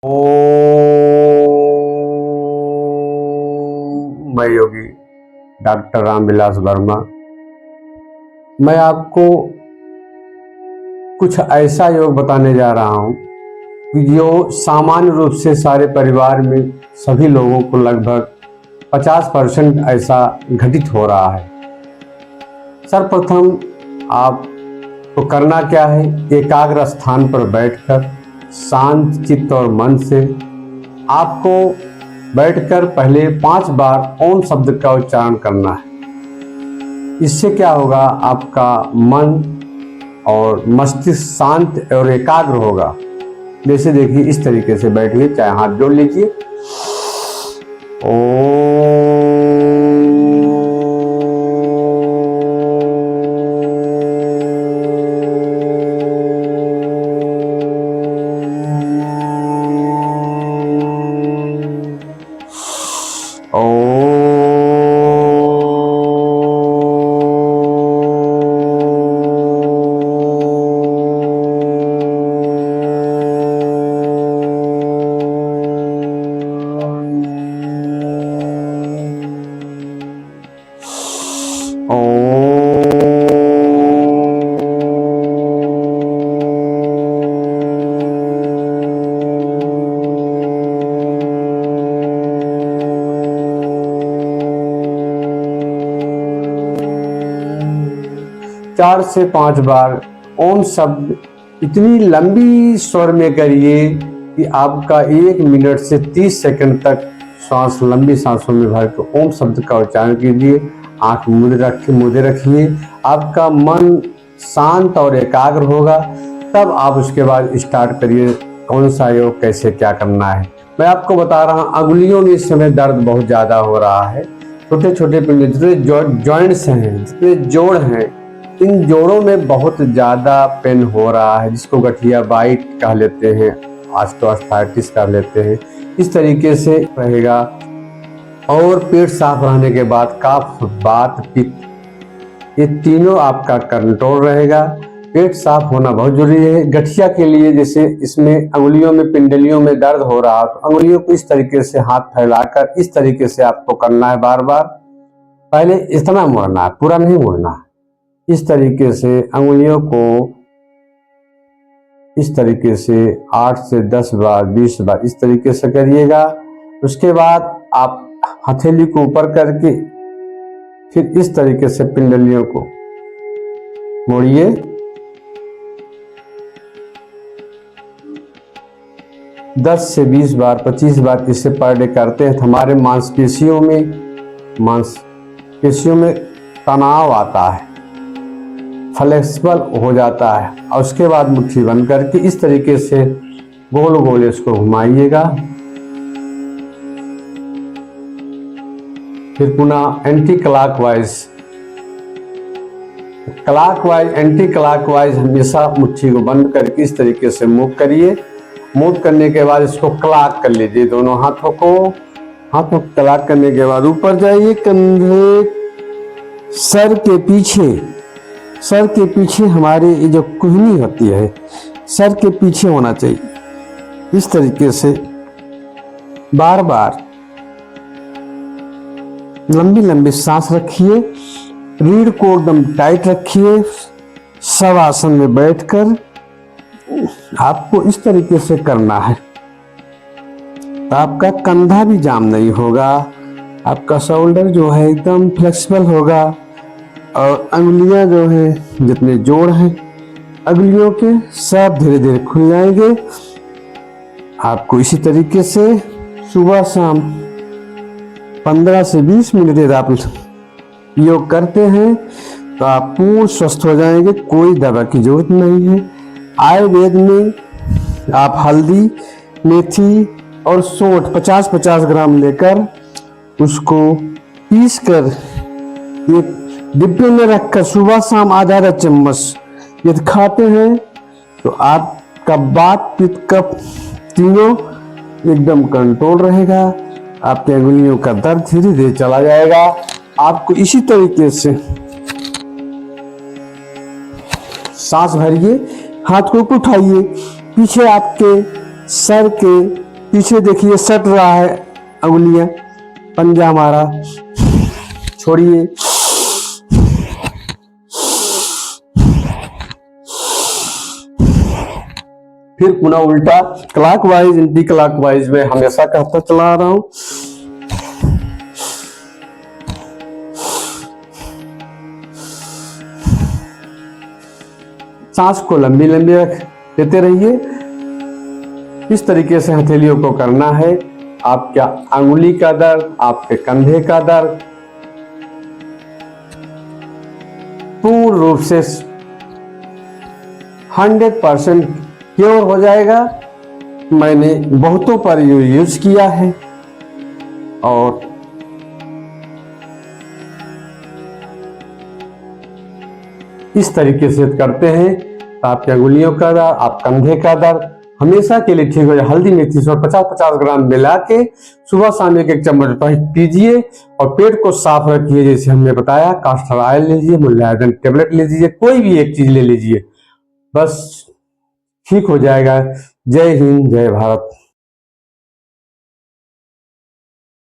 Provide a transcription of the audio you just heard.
मैं योगी डॉक्टर रामविलास वर्मा। मैं आपको कुछ ऐसा योग बताने जा रहा हूँ कि जो सामान्य रूप से सारे परिवार में सभी लोगों को लगभग 50% ऐसा घटित हो रहा है। सर्वप्रथम आपको करना क्या है, एकाग्र स्थान पर बैठकर शांत चित्त और मन से आपको बैठकर पहले 5 बार ओम शब्द का उच्चारण करना है। इससे क्या होगा, आपका मन और मस्तिष्क शांत और एकाग्र होगा। जैसे देखिए, इस तरीके से बैठिए, चाहे हाथ जोड़ लीजिए। चार से 5 बार ओम शब्द इतनी लंबी स्वर में करिए कि आपका 1 मिनट से 30 सेकंड तक सांस लंबी सांसों में भर के ओम शब्द का उच्चारण कीजिए। आंख मूंदे रखिए। आपका मन शांत और एकाग्र होगा। तब आप उसके बाद स्टार्ट करिए कौन सा योग कैसे क्या करना है। मैं आपको बता रहा हूँ, अंगुलियों में इस समय दर्द बहुत ज़्यादा हो रहा है। छोटे छोटे जितने जॉइंट्स हैं, जितने जोड़ हैं, इन जोड़ों में बहुत ज़्यादा पेन हो रहा है, जिसको गठिया बाइट कह लेते हैं, ऑस्टियोआर्थराइटिस कह लेते हैं। इस तरीके से रहेगा। और पेट साफ रहने के बाद कफ, वात, पित्त, ये तीनों आपका कंट्रोल रहेगा। पेट साफ होना बहुत जरूरी है। गठिया के लिए जैसे इसमें अंगुलियों में, पिंडलियों में दर्द हो रहा, तो अंगुलियों को इस तरीके से हाथ फैलाकर इस तरीके से आपको करना है बार बार। पहले इतना मोड़ना है, पूरा नहीं मोड़ना है। इस तरीके से अंगुलियों को इस तरीके से 8 से 10 बार, 20 बार इस तरीके से करिएगा। उसके बाद आप हथेली को ऊपर करके फिर इस तरीके से पिंडलियों को मोड़िए। दस से 20 बार, 25 बार इसे पर डे करते हैं। हमारे मांसपेशियों में तनाव आता है, फ्लेक्सिबल हो जाता है। और उसके बाद मुट्ठी बंद करके इस तरीके से गोल गोल इसको घुमाइएगा। फिर पुनः एंटी क्लॉकवाइज, एंटी क्लॉकवाइज हमेशा मुट्ठी को बंद करके इस तरीके से मूव करिए। मूव करने के बाद इसको क्लॉक कर लीजिए। दोनों हाथों को क्लॉक करने के बाद ऊपर जाइए। कंधे सर के पीछे हमारी ये जो कुहनी होती है, सर के पीछे होना चाहिए। इस तरीके से बार बार लंबी लंबी सांस रखिए। रीढ़ को एकदम टाइट रखिए। शवासन में बैठकर आपको इस तरीके से करना है। तो आपका कंधा भी जाम नहीं होगा, आपका शोल्डर जो है एकदम फ्लेक्सिबल होगा। और अंगुलियां जो है, जितने जोड़ हैं अंगुलियों के, सब धीरे धीरे खुल जाएंगे। आपको इसी तरीके से सुबह शाम 15 से 20 मिनट यदि आप योग करते हैं तो आप पूर्ण स्वस्थ हो जाएंगे। कोई दवा की जरूरत नहीं है। आयुर्वेद में आप हल्दी, मेथी और सौंठ 50-50 ग्राम लेकर उसको पीस कर एक डिब्बे में रखकर सुबह शाम आधा चम्मच यदि खाते हैं तो आपका वात, पित्त, कफ तीनों एकदम कंट्रोल रहेगा। आपके अंगुलियों का दर्द धीरे धीरे चला जाएगा। आपको इसी तरीके से सांस भरिए, हाथ को ऊपर उठाइए, पीछे आपके सर के पीछे देखिए सट रहा है अंगुलियां, पंजा हमारा, छोड़िए। फिर पुनः उल्टा क्लॉकवाइज एंटी क्लॉकवाइज में हमेशा कहता चला रहा हूं। सांस को लंबी लंबी लेते रहिए। इस तरीके से हथेलियों को करना है। आपका अंगुली का दर्द, आपके कंधे का दर्द पूर्ण रूप से 100% क्योर हो जाएगा। मैंने बहुतों पर यूज किया है और इस तरीके से करते हैं तो आपकी अंगुलियों का दर्द, आप कंधे का दर्द हमेशा के लिए ठीक हो जाए। हल्दी मेथी 50-50 ग्राम मिला के सुबह शाम एक चम्मच पीजिए और पेट को साफ रखिए। जैसे हमने बताया, कास्टर ऑयल लीजिए, मुल्लायदन टेबलेट लीजिए, कोई भी एक चीज ले लीजिए, बस ठीक हो जाएगा। जय हिंद, जय भारत।